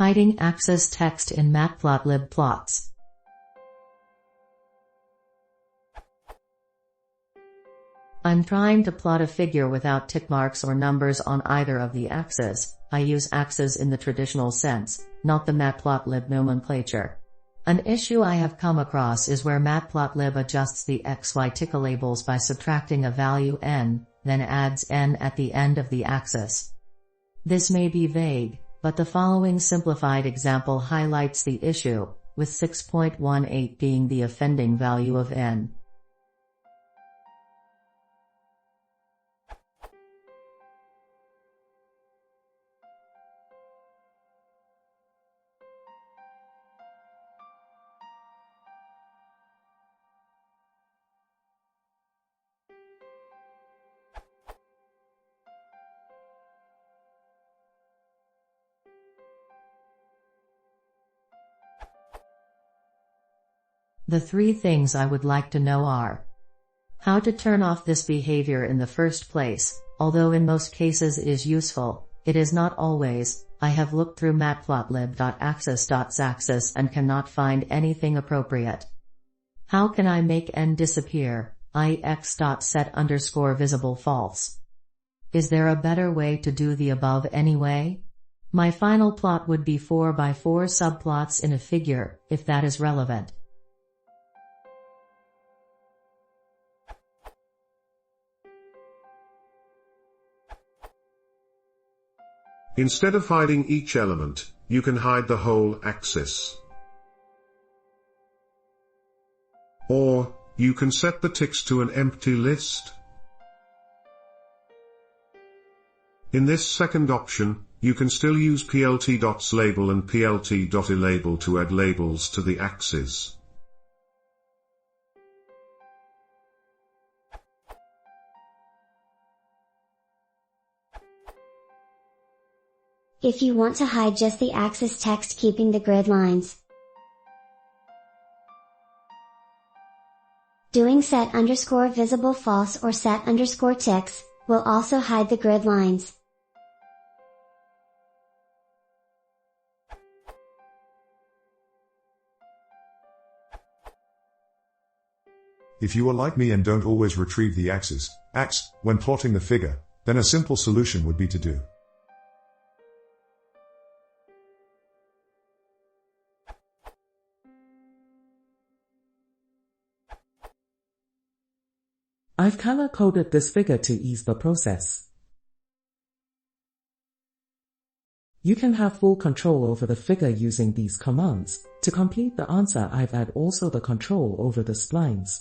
Hiding axis text in matplotlib plots. I'm trying to plot a figure without tick marks or numbers on either of the axes. I use axes in the traditional sense, not the matplotlib nomenclature. An issue I have come across is where matplotlib adjusts the XY tick labels by subtracting a value n, then adds n at the end of the axis. This may be vague, but the following simplified example highlights the issue, with 6.18 being the offending value of n. The three things I would like to know are: how to turn off this behavior in the first place. Although in most cases it is useful, it is not always. I have looked through matplotlib.axis.zaxis and cannot find anything appropriate. How can I make n disappear? ix.set_visible false. Is there a better way to do the above anyway? My final plot would be 4 by 4 subplots in a figure, if that is relevant. Instead of hiding each element, you can hide the whole axis. Or, you can set the ticks to an empty list. In this second option, you can still use plt.label and plt.elabel to add labels to the axes. If you want to hide just the axis text keeping the grid lines, doing set_visible false or set_ticks will also hide the grid lines. If you are like me and don't always retrieve the axis when plotting the figure, then a simple solution would be to do I've color-coded this figure to ease the process. You can have full control over the figure using these commands. To complete the answer, I've added also the control over the splines.